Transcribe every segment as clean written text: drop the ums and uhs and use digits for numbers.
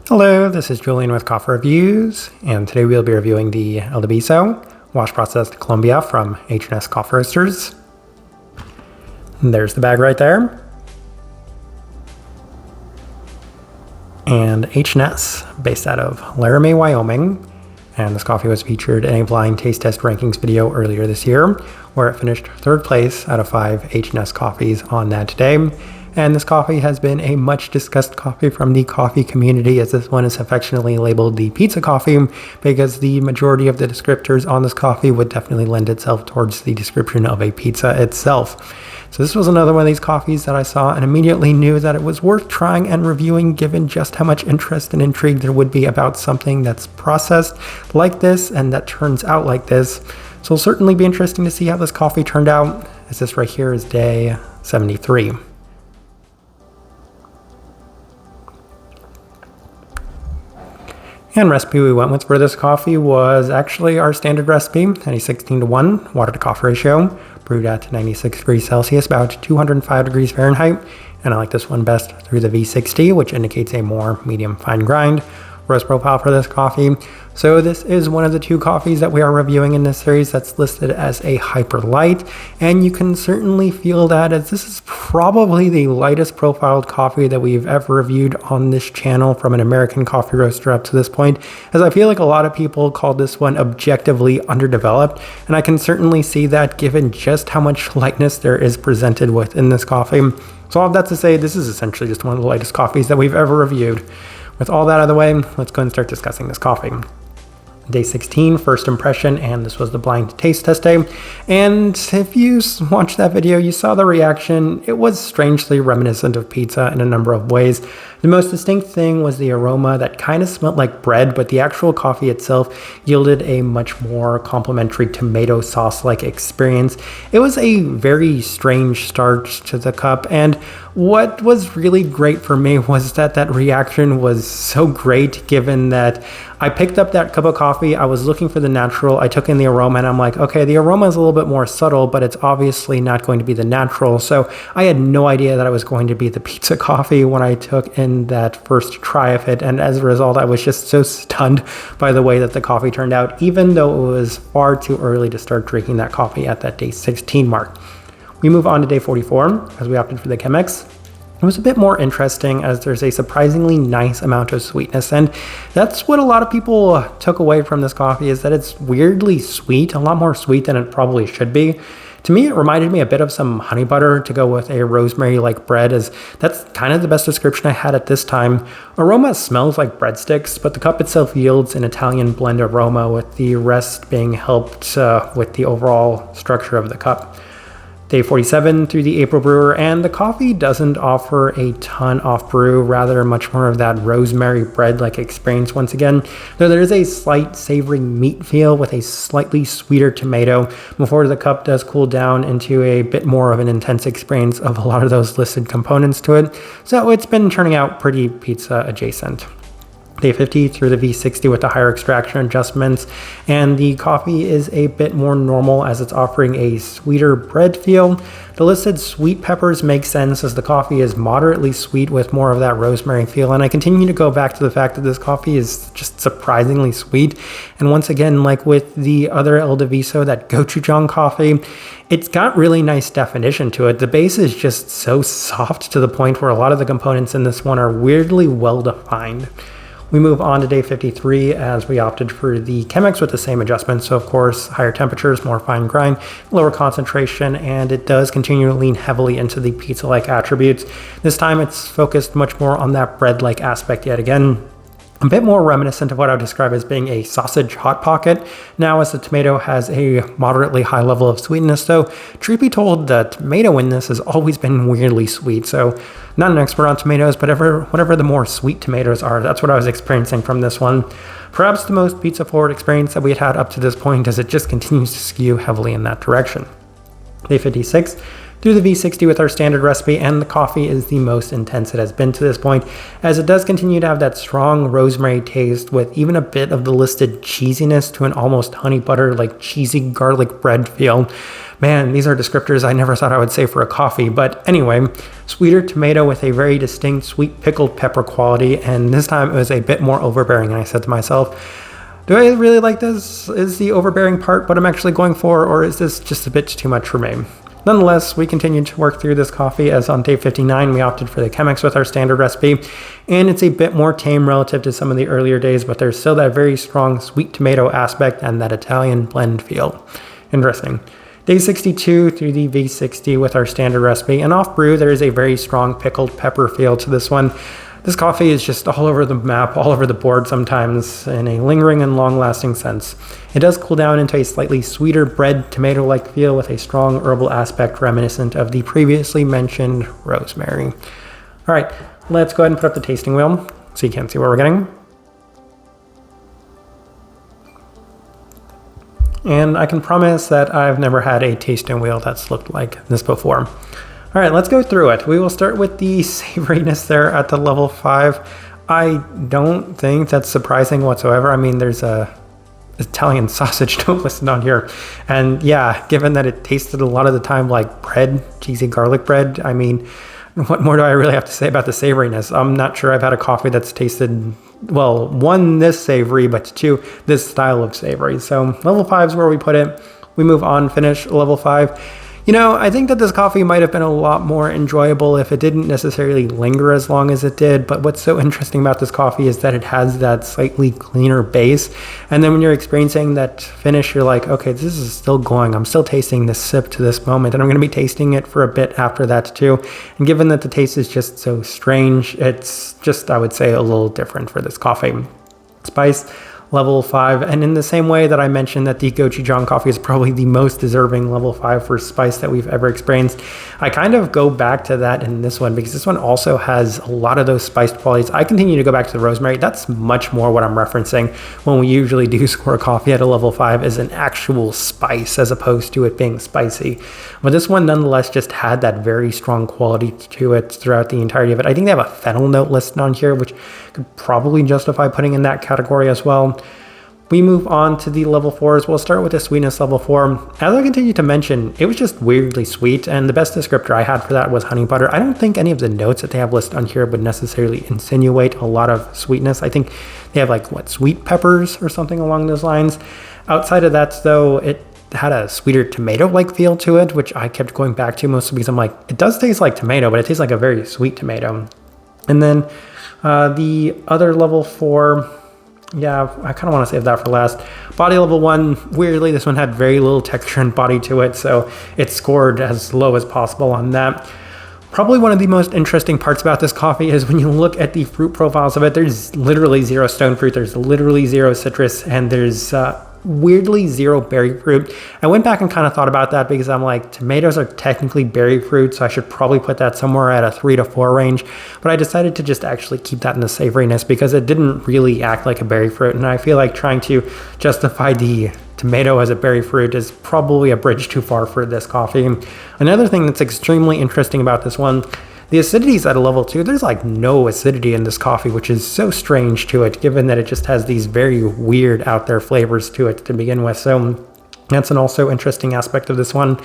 Hello, this is Julian with Coffee Reviews, and today we'll be reviewing the El Deviso Wash Processed Colombia from H&S Coffee Roasters. And there's the bag right there. And H&S, based out of Laramie, Wyoming. And this coffee was featured in a blind taste test rankings video earlier this year, where it finished third place out of 5 H&S coffees on that day. And this coffee has been a much discussed coffee from the coffee community, as this one is affectionately labeled the pizza coffee, because the majority of the descriptors on this coffee would definitely lend itself towards the description of a pizza itself. So this was another one of these coffees that I saw and immediately knew that it was worth trying and reviewing, given just how much interest and intrigue there would be about something that's processed like this and that turns out like this. So it'll certainly be interesting to see how this coffee turned out, as this right here is day 73. And recipe we went with for this coffee was actually our standard recipe, at a 16:1 water to coffee ratio, brewed at 96 degrees Celsius, about 205 degrees Fahrenheit. And I like this one best through the V60, which indicates a more medium fine grind roast profile for this coffee. So this is one of the 2 coffees that we are reviewing in this series that's listed as a hyper light, and you can certainly feel that, as this is probably the lightest profiled coffee that we've ever reviewed on this channel from an American coffee roaster up to this point, as I feel like a lot of people call this one objectively underdeveloped, and I can certainly see that given just how much lightness there is presented within this coffee. So all of that to say, this is essentially just one of the lightest coffees that we've ever reviewed. With all that out of the way, let's go and start discussing this coffee. Day 16, first impression, and this was the blind taste test day. And if you watched that video, you saw the reaction. It was strangely reminiscent of pizza in a number of ways. The most distinct thing was the aroma that kind of smelled like bread, but the actual coffee itself yielded a much more complimentary tomato sauce-like experience. It was a very strange start to the cup, and what was really great for me was that reaction was so great, given that I picked up that cup of coffee, I was looking for the natural, I took in the aroma, and I'm like, okay, the aroma is a little bit more subtle, but it's obviously not going to be the natural. So I had no idea that it was going to be the pizza coffee when I took in that first try of it, and as a result, I was just so stunned by the way that the coffee turned out, even though it was far too early to start drinking that coffee at that day 16 mark. We move on to day 44, as we opted for the Chemex. It was a bit more interesting, as there's a surprisingly nice amount of sweetness, and that's what a lot of people took away from this coffee, is that it's weirdly sweet, a lot more sweet than it probably should be. To me, it reminded me a bit of some honey butter to go with a rosemary-like bread, as that's kind of the best description I had at this time. Aroma smells like breadsticks, but the cup itself yields an Italian blend aroma, with the rest being helped with the overall structure of the cup. Day 47 through the April brewer, and the coffee doesn't offer a ton off brew, rather much more of that rosemary bread-like experience once again, though there is a slight savory meat feel with a slightly sweeter tomato before the cup does cool down into a bit more of an intense experience of a lot of those listed components to it. So it's been turning out pretty pizza adjacent. Day 50 through the V60 with the higher extraction adjustments, and the coffee is a bit more normal, as it's offering a sweeter bread feel. The listed sweet peppers make sense, as the coffee is moderately sweet with more of that rosemary feel, and I continue to go back to the fact that this coffee is just surprisingly sweet. And once again, like with the other El Deviso, that gochujang coffee, it's got really nice definition to it. The base is just so soft, to the point where a lot of the components in this one are weirdly well defined. We move on to day 53, as we opted for the Chemex with the same adjustments. So of course, higher temperatures, more fine grind, lower concentration, and it does continue to lean heavily into the pizza-like attributes. This time it's focused much more on that bread-like aspect yet again. A bit more reminiscent of what I would describe as being a sausage hot pocket, now as the tomato has a moderately high level of sweetness, though truth be told, the tomato in this has always been weirdly sweet. So not an expert on tomatoes, but whatever the more sweet tomatoes are, that's what I was experiencing from this one. Perhaps the most pizza forward experience that we had up to this point, as it just continues to skew heavily in that direction. Day 56 through the V60 with our standard recipe, and the coffee is the most intense it has been to this point, as it does continue to have that strong rosemary taste with even a bit of the listed cheesiness to an almost honey butter, like cheesy garlic bread feel. Man, these are descriptors I never thought I would say for a coffee, but anyway, sweeter tomato with a very distinct sweet pickled pepper quality, and this time it was a bit more overbearing, and I said to myself, do I really like this? Is the overbearing part what I'm actually going for, or is this just a bit too much for me? Nonetheless, we continued to work through this coffee, as on day 59 we opted for the Chemex with our standard recipe, and it's a bit more tame relative to some of the earlier days, but there's still that very strong sweet tomato aspect and that Italian blend feel. Interesting. Day 62 through the V60 with our standard recipe, and off brew there is a very strong pickled pepper feel to this one. This coffee is just all over the map, all over the board sometimes, in a lingering and long-lasting sense. It does cool down into a slightly sweeter bread tomato-like feel with a strong herbal aspect reminiscent of the previously mentioned rosemary. All right, let's go ahead and put up the tasting wheel so you can see what we're getting. And I can promise that I've never had a tasting wheel that's looked like this before. All right, let's go through it. We will start with the savoriness there at the level 5. I don't think that's surprising whatsoever. I mean, there's a Italian sausage note listed on here. And yeah, given that it tasted a lot of the time like bread, cheesy garlic bread, I mean, what more do I really have to say about the savoriness? I'm not sure I've had a coffee that's tasted, well, one, this savory, but two, this style of savory. So level 5 is where we put it. We move on, finish level 5. You know, I think that this coffee might have been a lot more enjoyable if it didn't necessarily linger as long as it did, but what's so interesting about this coffee is that it has that slightly cleaner base, and then when you're experiencing that finish, you're like, okay, this is still going. I'm still tasting this sip to this moment, and I'm going to be tasting it for a bit after that too, and given that the taste is just so strange, it's just, I would say, a little different for this coffee. Spice, level 5, and in the same way that I mentioned that the gochujang coffee is probably the most deserving level 5 for spice that we've ever experienced, I kind of go back to that in this one because this one also has a lot of those spiced qualities. I continue to go back to the rosemary. That's much more what I'm referencing when we usually do score a coffee at a level 5 as an actual spice as opposed to it being spicy. But this one nonetheless just had that very strong quality to it throughout the entirety of it. I think they have a fennel note listed on here, which could probably justify putting in that category as well. We move on to the level 4s. We'll start with the sweetness level 4. As I continue to mention, it was just weirdly sweet, and the best descriptor I had for that was honey butter. I don't think any of the notes that they have listed on here would necessarily insinuate a lot of sweetness. I think they have like, sweet peppers or something along those lines. Outside of that, though, it had a sweeter tomato-like feel to it, which I kept going back to mostly because I'm like, it does taste like tomato, but it tastes like a very sweet tomato. And then the other level 4, yeah, I kind of want to save that for last. Body level 1, weirdly, this one had very little texture and body to it, so it scored as low as possible on that. Probably one of the most interesting parts about this coffee is when you look at the fruit profiles of it, there's literally zero stone fruit, there's literally zero citrus, and there's weirdly zero berry fruit. I went back and kind of thought about that because I'm like, tomatoes are technically berry fruit, so I should probably put that somewhere at a 3 to 4 range, but I decided to just actually keep that in the savoriness because it didn't really act like a berry fruit, and I feel like trying to justify the tomato as a berry fruit is probably a bridge too far for this coffee. Another thing that's extremely interesting about this one, the acidity is at a level 2. There's like no acidity in this coffee, which is so strange to it, given that it just has these very weird out there flavors to it to begin with. So that's an also interesting aspect of this one.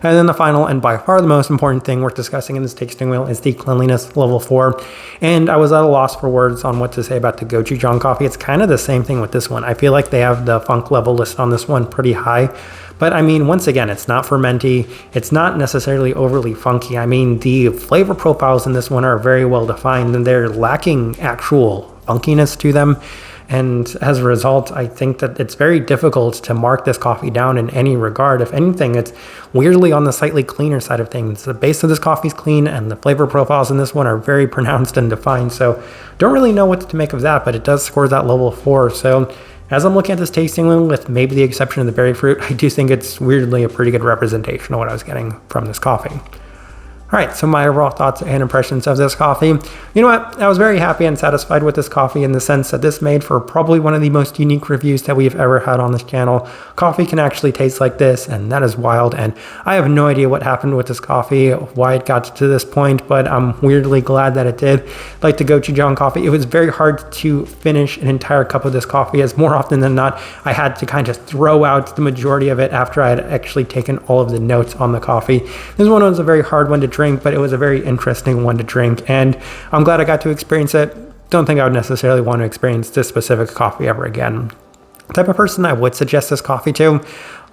And then the final and by far the most important thing worth discussing in this tasting wheel is the cleanliness level 4. And I was at a loss for words on what to say about the gochujang coffee. It's kind of the same thing with this one. I feel like they have the funk level listed on this one pretty high. But I mean, once again, it's not fermenty. It's not necessarily overly funky. I mean, the flavor profiles in this one are very well defined and they're lacking actual funkiness to them. And as a result, I think that it's very difficult to mark this coffee down in any regard. If anything, it's weirdly on the slightly cleaner side of things. The base of this coffee is clean and the flavor profiles in this one are very pronounced and defined. So don't really know what to make of that, but it does score that level 4. So as I'm looking at this tasting wheel, with maybe the exception of the berry fruit, I do think it's weirdly a pretty good representation of what I was getting from this coffee. All Alright, so my overall thoughts and impressions of this coffee. You know what? I was very happy and satisfied with this coffee in the sense that this made for probably one of the most unique reviews that we've ever had on this channel. Coffee can actually taste like this, and that is wild, and I have no idea what happened with this coffee, why it got to this point, but I'm weirdly glad that it did. Like the gochujang coffee, it was very hard to finish an entire cup of this coffee, as more often than not, I had to kind of throw out the majority of it after I had actually taken all of the notes on the coffee. This one was a very hard one to drink, but it was a very interesting one to drink, and I'm glad I got to experience it. Don't think I would necessarily want to experience this specific coffee ever again. The type of person I would suggest this coffee to,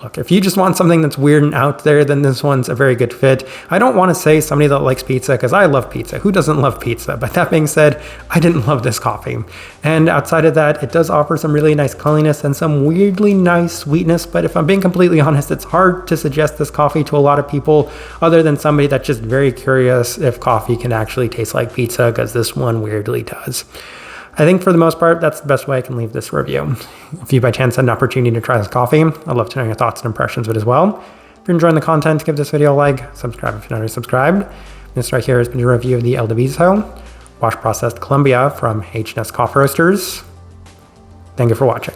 look, if you just want something that's weird and out there, then this one's a very good fit. I don't want to say somebody that likes pizza, because I love pizza. Who doesn't love pizza? But that being said, I didn't love this coffee. And outside of that, it does offer some really nice cleanliness and some weirdly nice sweetness. But if I'm being completely honest, it's hard to suggest this coffee to a lot of people other than somebody that's just very curious if coffee can actually taste like pizza, because this one weirdly does. I think for the most part, that's the best way I can leave this review. If you by chance had an opportunity to try this coffee, I'd love to know your thoughts and impressions of it as well. If you're enjoying the content, give this video a like, subscribe if you're not already subscribed. This right here has been a review of the El Diviso Wash Processed Colombia from H&S Coffee Roasters. Thank you for watching.